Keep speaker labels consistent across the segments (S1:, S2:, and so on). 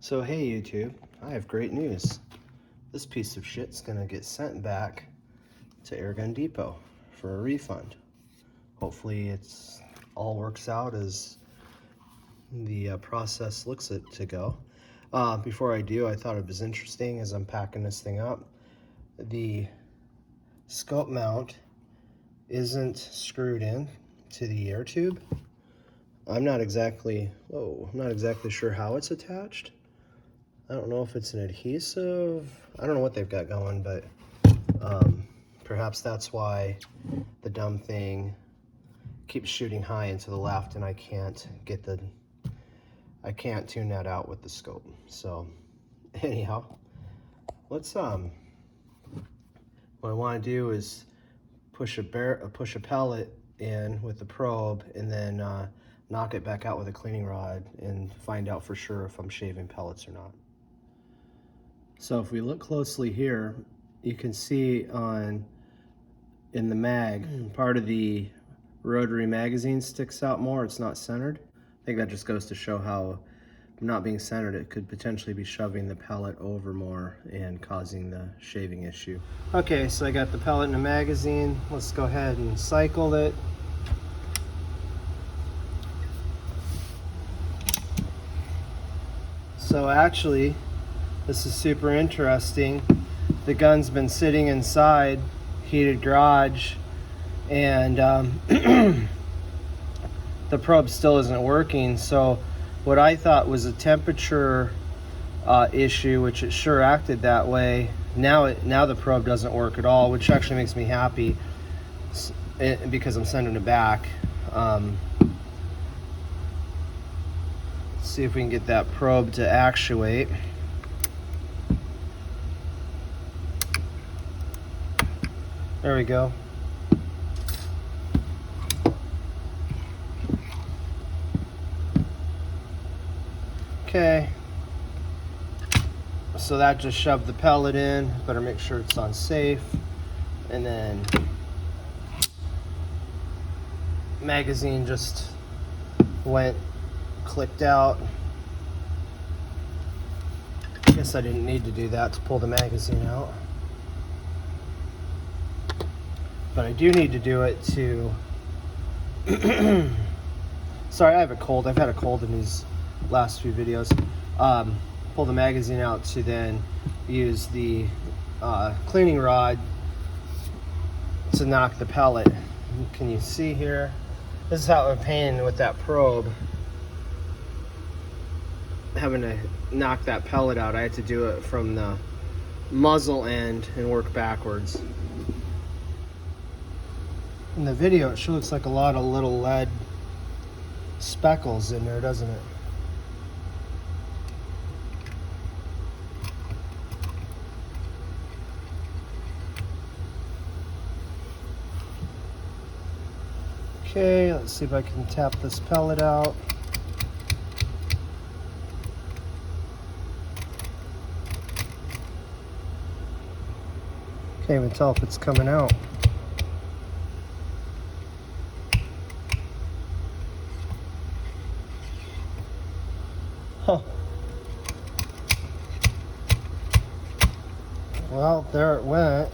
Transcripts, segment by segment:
S1: So hey YouTube, I have great news. This piece of shit's gonna get sent back to Airgun Depot for a refund. Hopefully it's all works out as the process looks it to go. Before I do, I thought it was interesting as I'm packing this thing up. The scope mount isn't screwed in to the air tube. I'm not exactly sure how it's attached. I don't know if it's an adhesive. I don't know what they've got going, but perhaps that's why the dumb thing keeps shooting high and to the left, and I can't tune that out with the scope. So anyhow, let's what I want to do is push a pellet in with the probe, and then knock it back out with a cleaning rod and find out for sure if I'm shaving pellets or not. So if we look closely here, you can see in the mag, part of the rotary magazine sticks out more. It's not centered. I think that just goes to show how not being centered, it could potentially be shoving the pellet over more and causing the shaving issue. Okay, so I got the pellet in the magazine. Let's go ahead and cycle it. So actually, this is super interesting. The gun's been sitting inside heated garage, and the probe still isn't working. So what I thought was a temperature issue, which it sure acted that way, now the probe doesn't work at all, which actually makes me happy because I'm sending it back. See if we can get that probe to actuate. There we go. Okay. So that just shoved the pellet in. Better make sure it's on safe. And then magazine just clicked out. Guess I didn't need to do that to pull the magazine out. But I do need to do it to sorry, I have a cold. I've had a cold in these last few videos. Pull the magazine out to then use the cleaning rod to knock the pellet. Can you see here? This is how I'm painting with that probe. Having to knock that pellet out, I had to do it from the muzzle end and work backwards. In the video, it sure looks like a lot of little lead speckles in there, doesn't it? Okay, let's see if I can tap this pellet out. Can't even tell if it's coming out. Huh. Well, there it went.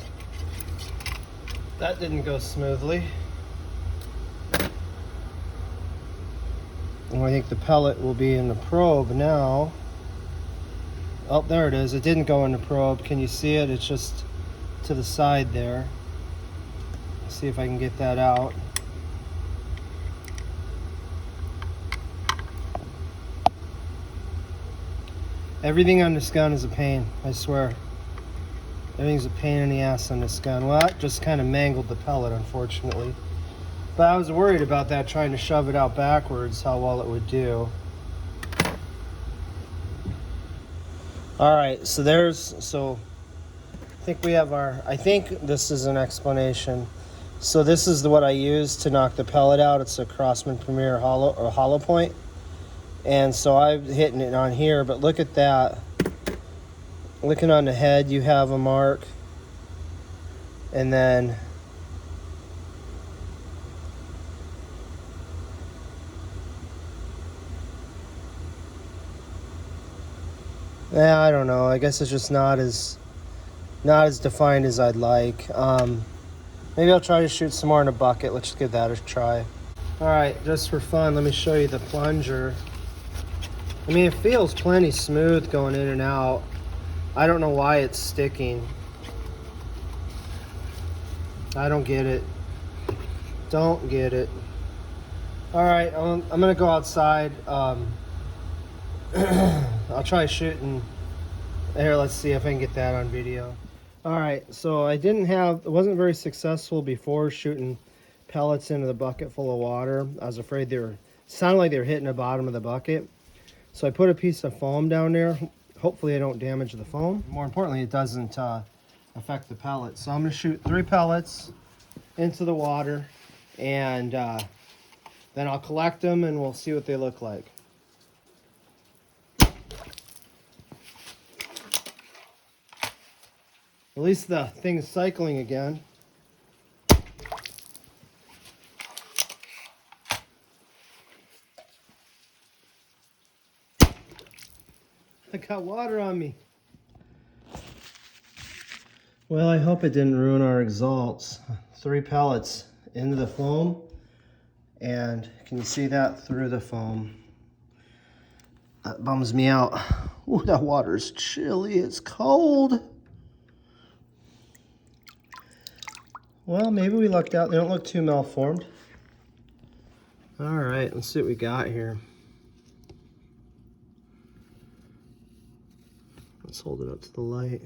S1: That didn't go smoothly. And I think the pellet will be in the probe now. Oh, there it is. It didn't go in the probe. Can you see it? It's just to the side there. Let's see if I can get that out. Everything on this gun is a pain, I swear. Everything's a pain in the ass on this gun. Well, that just kind of mangled the pellet, unfortunately. But I was worried about that, trying to shove it out backwards, how well it would do. Alright, so I think we have I think this is an explanation. So this is what I use to knock the pellet out. It's a Crosman Premier hollow point. And so I'm hitting it on here, but look at that. Looking on the head, you have a mark. And then Yeah, I don't know. I guess it's just not as defined as I'd like. Maybe I'll try to shoot some more in a bucket. Let's give that a try. All right, just for fun, let me show you the plunger. I mean, it feels plenty smooth going in and out. I don't know why it's sticking. I don't get it. Don't get it. All right, I'm gonna go outside. I'll try shooting. Here, let's see if I can get that on video. All right, so it wasn't very successful before shooting pellets into the bucket full of water. I was afraid sounded like they were hitting the bottom of the bucket. So I put a piece of foam down there. Hopefully I don't damage the foam. More importantly, it doesn't affect the pellets. So I'm gonna shoot 3 pellets into the water, and then I'll collect them and we'll see what they look like. At least the thing's cycling again. I got water on me. Well, I hope it didn't ruin our exalts. 3 pellets into the foam, and can you see that through the foam? That bums me out. Ooh, that water's chilly, it's cold. Well, maybe we lucked out. They don't look too malformed. All right, let's see what we got here. Let's hold it up to the light.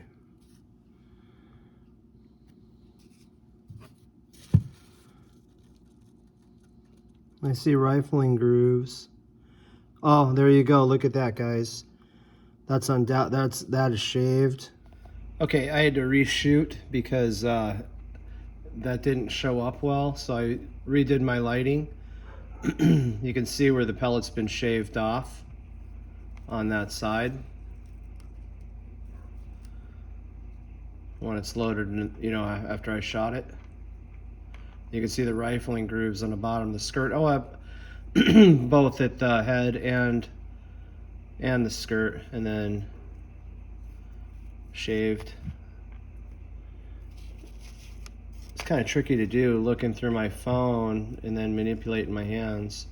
S1: I see rifling grooves. Oh, there you go. Look at that, guys. That is shaved. Okay, I had to reshoot because that didn't show up well, so I redid my lighting. You can see where the pellet's been shaved off on that side. When it's loaded, you know, after I shot it. You can see the rifling grooves on the bottom of the skirt. Oh, both at the head and the skirt, and then shaved. It's kind of tricky to do, looking through my phone and then manipulating my hands.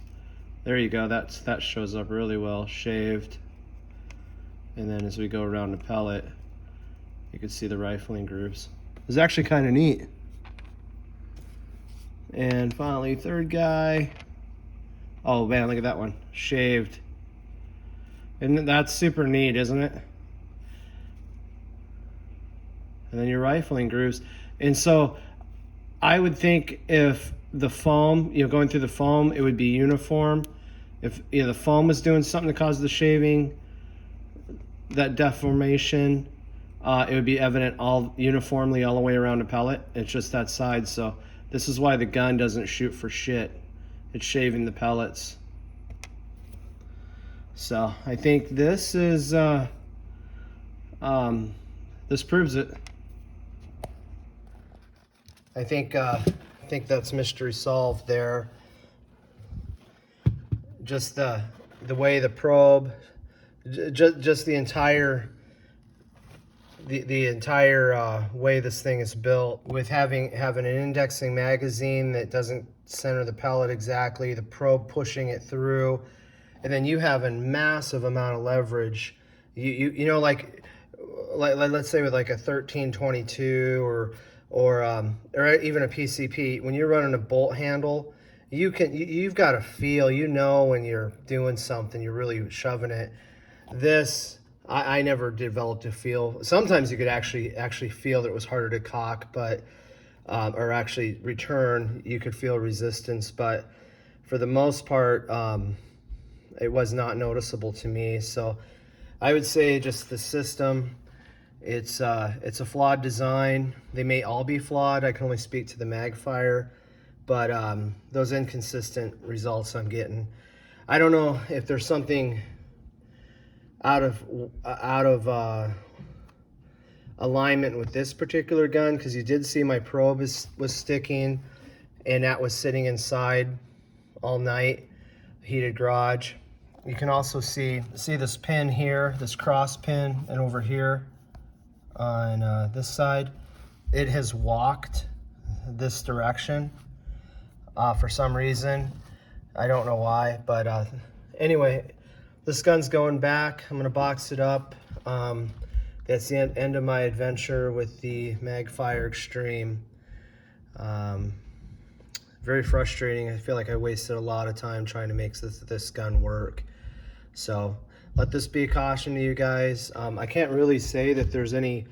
S1: There you go. That shows up really well, shaved. And then as we go around the pellet, you can see the rifling grooves. It's actually kind of neat. And finally, third guy. Oh man, look at that one, shaved. And that's super neat, isn't it? And then your rifling grooves. And so I would think if the foam, you know, going through the foam, it would be uniform. If the foam was doing something to cause the shaving, that deformation, it would be evident all uniformly all the way around the pellet. It's just that side. So this is why the gun doesn't shoot for shit. It's shaving the pellets. So I think this is this proves it. I think that's mystery solved there. Just the way the probe, just the entire way this thing is built, with having an indexing magazine that doesn't center the pellet exactly, the probe pushing it through, and then you have a massive amount of leverage. You know, like let's say with like a 1322 or even a PCP, when you're running a bolt handle, you've got to feel, you know, when you're doing something, you're really shoving it. This, I never developed a feel. Sometimes you could actually feel that it was harder to cock, but or actually return. You could feel resistance, but for the most part, it was not noticeable to me. So I would say just the system. It's a flawed design. They may all be flawed. I can only speak to the Magfire, but those inconsistent results I'm getting. I don't know if there's something out of alignment with this particular gun, because you did see my probe was sticking, and that was sitting inside all night, heated garage, you can also see this pin here, this cross pin, and over here on this side, it has walked this direction for some reason. I don't know why, but anyway, this gun's going back. I'm gonna box it up. That's the end of my adventure with the Magfire Extreme. Very frustrating. I feel like I wasted a lot of time trying to make this gun work. So let this be a caution to you guys. I can't really say that there's any,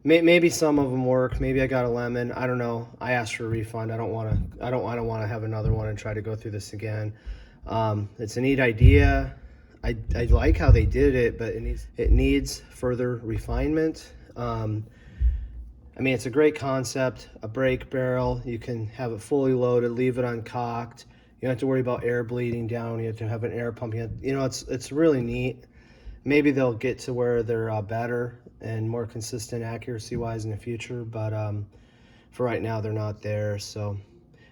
S1: maybe some of them work. Maybe I got a lemon. I don't know. I asked for a refund. I don't want to have another one and try to go through this again. It's a neat idea. I like how they did it, but it needs further refinement. I mean, it's a great concept, a brake barrel. You can have it fully loaded, leave it uncocked. You don't have to worry about air bleeding down. You have to have an air pump. You know, it's really neat. Maybe they'll get to where they're better and more consistent accuracy-wise in the future, but for right now, they're not there. So,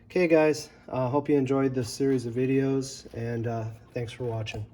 S1: okay, guys, hope you enjoyed this series of videos, and thanks for watching.